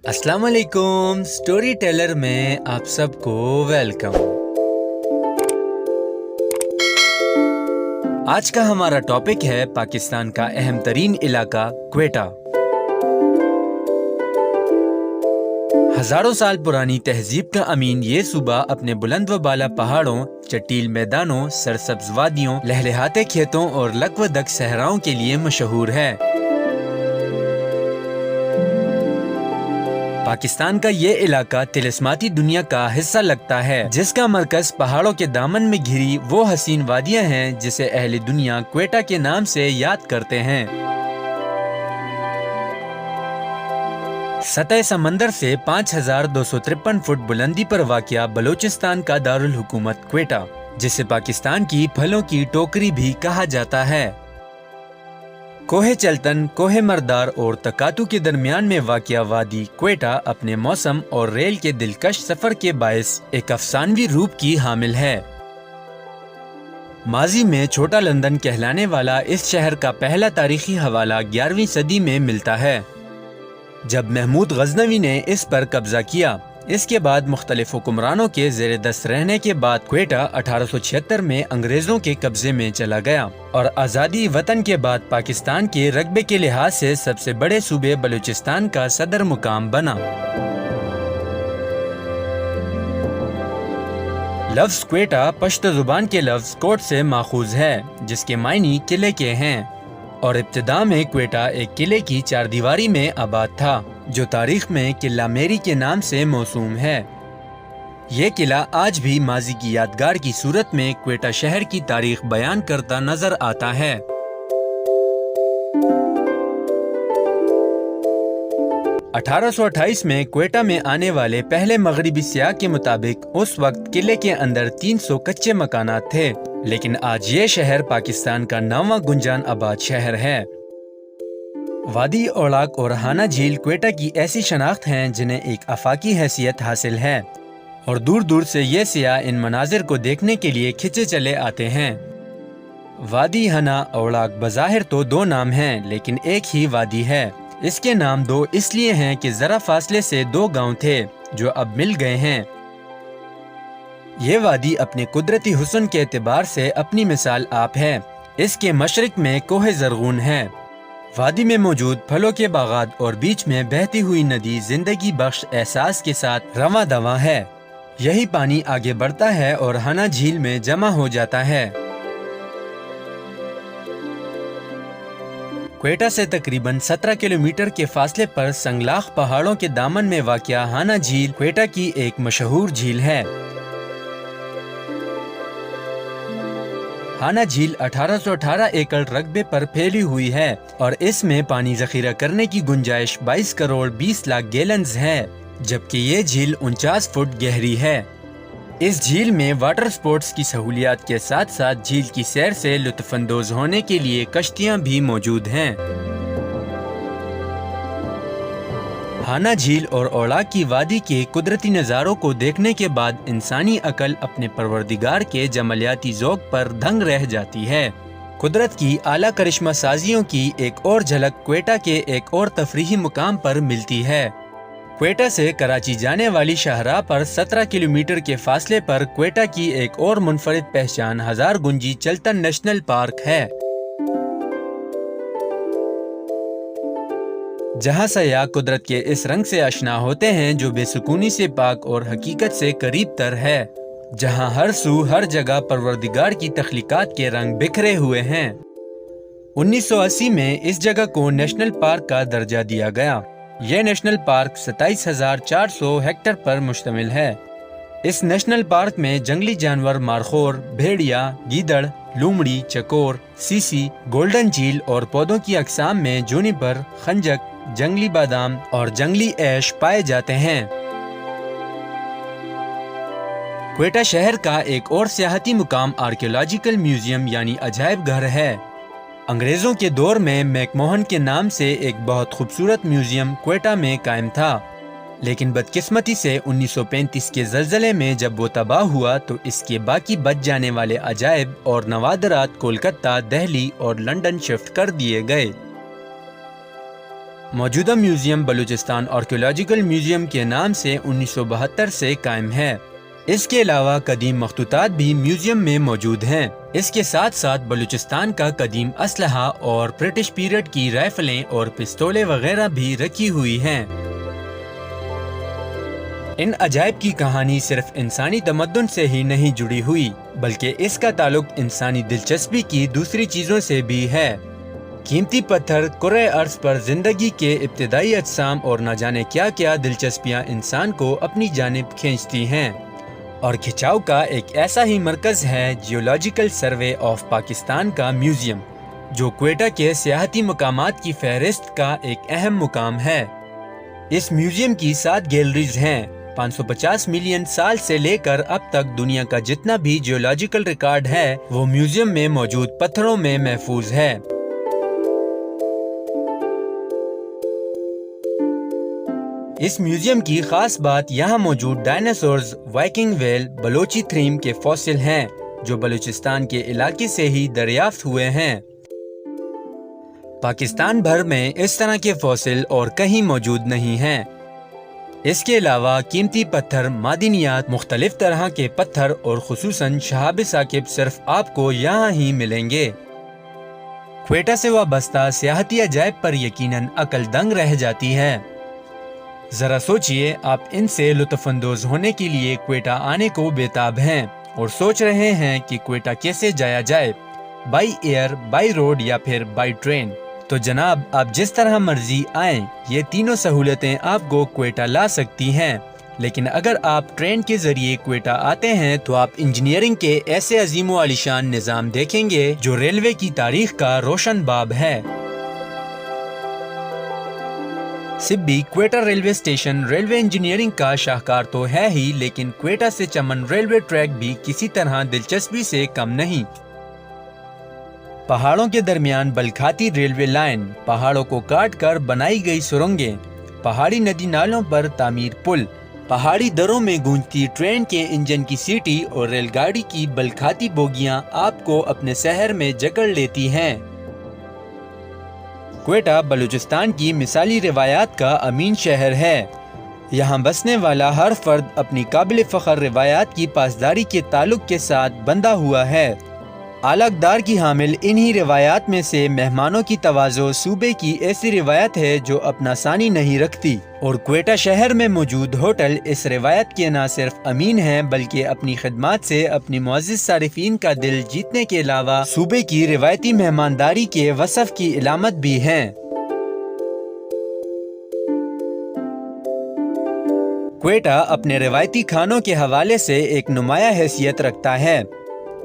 السلام علیکم، story tailor میں آپ سب کو ویلکم۔ آج کا ہمارا ٹاپک ہے پاکستان کا اہم ترین علاقہ کوئٹہ۔ ہزاروں سال پرانی تہذیب کا امین یہ صوبہ اپنے بلند و بالا پہاڑوں، چٹیل میدانوں، سرسبز وادیوں، لہلہاتے کھیتوں اور لک و دک صحراؤں کے لیے مشہور ہے۔ پاکستان کا یہ علاقہ طلسماتی دنیا کا حصہ لگتا ہے، جس کا مرکز پہاڑوں کے دامن میں گھری وہ حسین وادیاں ہیں جسے اہل دنیا کوئٹہ کے نام سے یاد کرتے ہیں۔ سطح سمندر سے 5253 فٹ بلندی پر واقع بلوچستان کا دارالحکومت کوئٹہ، جسے پاکستان کی پھلوں کی ٹوکری بھی کہا جاتا ہے۔ کوہ چلتن، کوہ مردار اور تکاتو کے درمیان میں واقع وادی کوئٹہ اپنے موسم اور ریل کے دلکش سفر کے باعث ایک افسانوی روپ کی حامل ہے۔ ماضی میں چھوٹا لندن کہلانے والا اس شہر کا پہلا تاریخی حوالہ 11ویں صدی میں ملتا ہے، جب محمود غزنوی نے اس پر قبضہ کیا۔ اس کے بعد مختلف حکمرانوں کے زیر دست رہنے کے بعد کوئٹہ 1876 میں انگریزوں کے قبضے میں چلا گیا اور آزادی وطن کے بعد پاکستان کے رقبے کے لحاظ سے سب سے بڑے صوبے بلوچستان کا صدر مقام بنا۔ لفظ کوئٹہ پشتو زبان کے لفظ کوٹ سے ماخوذ ہے، جس کے معنی قلعے کے ہیں، اور ابتدا میں کوئٹہ ایک قلعے کی چار دیواری میں آباد تھا، جو تاریخ میں قلعہ میری کے نام سے موسوم ہے۔ یہ قلعہ آج بھی ماضی کی یادگار کی صورت میں کوئٹہ شہر کی تاریخ بیان کرتا نظر آتا ہے۔ 1828 میں کوئٹہ میں آنے والے پہلے مغربی سیاح کے مطابق اس وقت قلعے کے اندر 300 کچے مکانات تھے، لیکن آج یہ شہر پاکستان کا 9واں گنجان آباد شہر ہے۔ وادی اوڑاک اور ہانہ جھیل کوئٹہ کی ایسی شناخت ہیں جنہیں ایک آفاقی حیثیت حاصل ہے، اور دور دور سے یہ سیاح ان مناظر کو دیکھنے کے لیے کھنچے چلے آتے ہیں۔ وادی ہانہ اوڑاک بظاہر تو دو نام ہیں، لیکن ایک ہی وادی ہے۔ اس کے نام دو اس لیے ہیں کہ ذرا فاصلے سے دو گاؤں تھے جو اب مل گئے ہیں۔ یہ وادی اپنے قدرتی حسن کے اعتبار سے اپنی مثال آپ ہے۔ اس کے مشرق میں کوہ زرغون ہے۔ وادی میں موجود پھلوں کے باغات اور بیچ میں بہتی ہوئی ندی زندگی بخش احساس کے ساتھ رواں دواں ہے۔ یہی پانی آگے بڑھتا ہے اور ہانہ جھیل میں جمع ہو جاتا ہے۔ کوئٹہ سے تقریباً 17 کلومیٹر کے فاصلے پر سنگلاخ پہاڑوں کے دامن میں واقع ہانہ جھیل کوئٹہ کی ایک مشہور جھیل ہے۔ ہانہ جھیل 1818 ایکڑ رقبے پر پھیلی ہوئی ہے اور اس میں پانی ذخیرہ کرنے کی گنجائش 22 کروڑ 20 لاکھ گیلنز ہے، جبکہ یہ جھیل 49 فٹ گہری ہے۔ اس جھیل میں واٹر سپورٹس کی سہولیات کے ساتھ ساتھ جھیل کی سیر سے لطف اندوز ہونے کے لیے کشتیاں بھی موجود ہیں۔ ہانہ جھیل اور اوڑاک کی وادی کے قدرتی نظاروں کو دیکھنے کے بعد انسانی عقل اپنے پروردگار کے جمالیاتی ذوق پر دنگ رہ جاتی ہے۔ قدرت کی اعلیٰ کرشمہ سازیوں کی ایک اور جھلک کوئٹہ کے ایک اور تفریحی مقام پر ملتی ہے۔ کوئٹہ سے کراچی جانے والی شاہراہ پر 17 کلومیٹر کے فاصلے پر کوئٹہ کی ایک اور منفرد پہچان ہزار گنجی چلتن نیشنل پارک ہے، جہاں سیاح قدرت کے اس رنگ سے آشنا ہوتے ہیں جو بے سکونی سے پاک اور حقیقت سے قریب تر ہے، جہاں ہر سو ہر جگہ پروردگار کی تخلیقات کے رنگ بکھرے ہوئے ہیں۔ 1980 میں اس جگہ کو نیشنل پارک کا درجہ دیا گیا۔ یہ نیشنل پارک 27,400 ہیکٹر پر مشتمل ہے۔ اس نیشنل پارک میں جنگلی جانور مارخور، بھیڑیا، گیدڑ، لومڑی، چکور، سیسی، گولڈن چیل اور پودوں کی اقسام میں جونیپر، خنجک، جنگلی بادام اور جنگلی ایش پائے جاتے ہیں۔ کوئٹہ شہر کا ایک اور سیاحتی مقام آرکیولوجیکل میوزیم یعنی عجائب گھر ہے۔ انگریزوں کے دور میں میک موہن کے نام سے ایک بہت خوبصورت میوزیم کوئٹہ میں قائم تھا، لیکن بدقسمتی سے 1935 کے زلزلے میں جب وہ تباہ ہوا تو اس کے باقی بچ جانے والے عجائب اور نوادرات کولکتہ، دہلی اور لندن شفٹ کر دیے گئے۔ موجودہ میوزیم بلوچستان آرکیولوجیکل میوزیم کے نام سے 1972 سے قائم ہے۔ اس کے علاوہ قدیم مخطوطات بھی میوزیم میں موجود ہیں۔ اس کے ساتھ ساتھ بلوچستان کا قدیم اسلحہ اور برٹش پیریڈ کی رائفلیں اور پستولیں وغیرہ بھی رکھی ہوئی ہیں۔ ان عجائب کی کہانی صرف انسانی تمدن سے ہی نہیں جڑی ہوئی، بلکہ اس کا تعلق انسانی دلچسپی کی دوسری چیزوں سے بھی ہے۔ قیمتی پتھر، کرۂ ارض پر زندگی کے ابتدائی اجسام اور نہ جانے کیا کیا دلچسپیاں انسان کو اپنی جانب کھینچتی ہیں، اور کھچاؤ کا ایک ایسا ہی مرکز ہے جیولوجیکل سروے آف پاکستان کا میوزیم، جو کوئٹہ کے سیاحتی مقامات کی فہرست کا ایک اہم مقام ہے۔ اس میوزیم کی 7 گیلریز ہیں۔ 550 ملین سال سے لے کر اب تک دنیا کا جتنا بھی جیولوجیکل ریکارڈ ہے وہ میوزیم میں موجود پتھروں میں محفوظ ہے۔ اس میوزیم کی خاص بات یہاں موجود ڈائناسورز، وائکنگ ویل، بلوچی تھریم کے فوسل ہیں، جو بلوچستان کے علاقے سے ہی دریافت ہوئے ہیں۔ پاکستان بھر میں اس طرح کے فوسل اور کہیں موجود نہیں ہیں۔ اس کے علاوہ قیمتی پتھر، معدنیات، مختلف طرح کے پتھر اور خصوصاً شہاب ثاقب صرف آپ کو یہاں ہی ملیں گے۔ کوئٹہ سے وابستہ سیاحتی عجائب پر یقیناً عقل دنگ رہ جاتی ہے۔ ذرا سوچئے، آپ ان سے لطف اندوز ہونے کے لیے کوئٹہ آنے کو بےتاب ہیں اور سوچ رہے ہیں کہ کوئٹہ کیسے جایا جائے، بائی ایئر، بائی روڈ یا پھر بائی ٹرین۔ تو جناب، آپ جس طرح مرضی آئیں، یہ تینوں سہولتیں آپ کو کوئٹہ لا سکتی ہیں۔ لیکن اگر آپ ٹرین کے ذریعے کوئٹہ آتے ہیں تو آپ انجینئرنگ کے ایسے عظیم و عالیشان نظام دیکھیں گے جو ریلوے کی تاریخ کا روشن باب ہے۔ Sibi Quetta railway station railway engineering کا شاہکار تو ہے ہی، لیکن کوئٹہ سے چمن ریلوے ٹریک بھی کسی طرح دلچسپی سے کم نہیں۔ پہاڑوں کے درمیان بل کھاتی ریلوے لائن، پہاڑوں کو کاٹ کر بنائی گئی سرنگیں، پہاڑی ندی نالوں پر تعمیر پل، پہاڑی دروں میں گونجتی ٹرین کے انجن کی سیٹی اور ریل گاڑی کی بل کھاتی بوگیاں آپ کو اپنے شہر میں جکڑ لیتی ہیں۔ کوئٹہ بلوچستان کی مثالی روایات کا امین شہر ہے۔ یہاں بسنے والا ہر فرد اپنی قابل فخر روایات کی پاسداری کے تعلق کے ساتھ بندھا ہوا ہے۔ اعلیٰ اقدار کی حامل انہی روایات میں سے مہمانوں کی تواضع صوبے کی ایسی روایت ہے جو اپنا ثانی نہیں رکھتی، اور کوئٹہ شہر میں موجود ہوٹل اس روایت کے نہ صرف امین ہیں بلکہ اپنی خدمات سے اپنی معزز صارفین کا دل جیتنے کے علاوہ صوبے کی روایتی مہمانداری کے وصف کی علامت بھی ہیں۔ کوئٹہ اپنے روایتی کھانوں کے حوالے سے ایک نمایاں حیثیت رکھتا ہے۔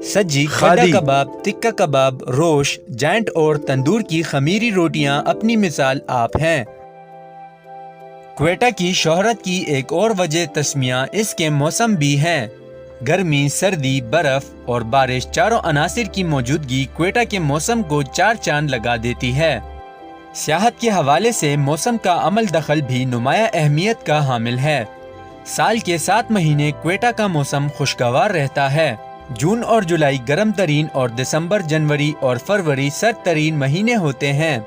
سجی، کھڑا کباب، تکہ کباب، روش، جائنٹ اور تندور کی خمیری روٹیاں اپنی مثال آپ ہیں۔ کوئٹہ کی شہرت کی ایک اور وجہ تسمیہ اس کے موسم بھی ہیں۔ گرمی، سردی، برف اور بارش چاروں عناصر کی موجودگی کوئٹہ کے موسم کو 4 چاند لگا دیتی ہے۔ سیاحت کے حوالے سے موسم کا عمل دخل بھی نمایاں اہمیت کا حامل ہے۔ سال کے 7 مہینے کوئٹہ کا موسم خوشگوار رہتا ہے۔ جون اور جولائی گرم ترین اور دسمبر، جنوری اور فروری سرد ترین مہینے ہوتے ہیں۔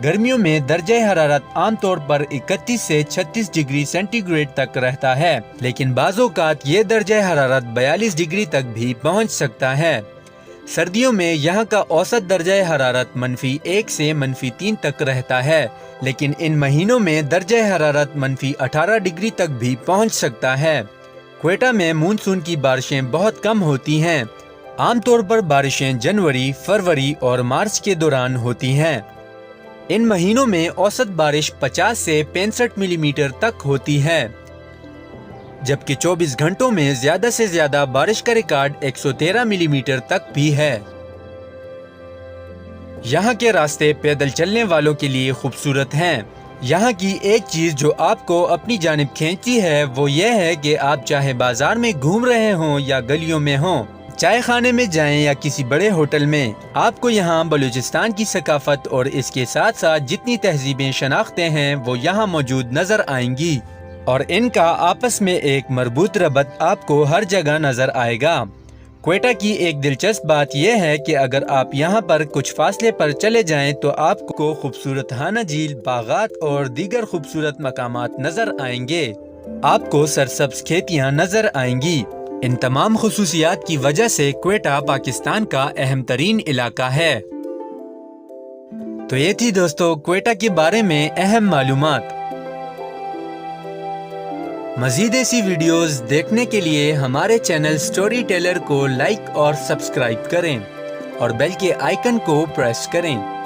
گرمیوں میں درجہ حرارت عام طور پر 31 سے 36 ڈگری سینٹی گریڈ تک رہتا ہے، لیکن بعض اوقات یہ درجہ حرارت 42 ڈگری تک بھی پہنچ سکتا ہے۔ سردیوں میں یہاں کا اوسط درجہ حرارت -1 سے -3 تک رہتا ہے، لیکن ان مہینوں میں درجہ حرارت -18 ڈگری تک بھی پہنچ سکتا ہے۔ کوئٹہ میں مونسون کی بارشیں بہت کم ہوتی ہیں۔ عام طور پر بارشیں جنوری، فروری اور مارچ کے دوران ہوتی ہیں۔ ان مہینوں میں اوسط بارش 50 سے 65 ملی میٹر تک ہوتی ہے، جبکہ 24 گھنٹوں میں زیادہ سے زیادہ بارش کا ریکارڈ 113 ملی میٹر تک بھی ہے۔ یہاں کے راستے پیدل چلنے والوں کے لیے خوبصورت ہیں۔ یہاں کی ایک چیز جو آپ کو اپنی جانب کھینچتی ہے وہ یہ ہے کہ آپ چاہے بازار میں گھوم رہے ہوں یا گلیوں میں ہوں، چائے خانے میں جائیں یا کسی بڑے ہوٹل میں، آپ کو یہاں بلوچستان کی ثقافت اور اس کے ساتھ ساتھ جتنی تہذیبیں شناختیں ہیں وہ یہاں موجود نظر آئیں گی، اور ان کا آپس میں ایک مربوط ربط آپ کو ہر جگہ نظر آئے گا۔ کوئٹہ کی ایک دلچسپ بات یہ ہے کہ اگر آپ یہاں پر کچھ فاصلے پر چلے جائیں تو آپ کو خوبصورت ہانہ جھیل، باغات اور دیگر خوبصورت مقامات نظر آئیں گے۔ آپ کو سرسبز کھیتیاں نظر آئیں گی۔ ان تمام خصوصیات کی وجہ سے کوئٹہ پاکستان کا اہم ترین علاقہ ہے۔ تو یہ تھی دوستو کوئٹہ کے بارے میں اہم معلومات۔ مزید ایسی ویڈیوز دیکھنے کے لیے ہمارے چینل سٹوری ٹیلر کو لائک اور سبسکرائب کریں اور بیل کے آئیکن کو پریس کریں۔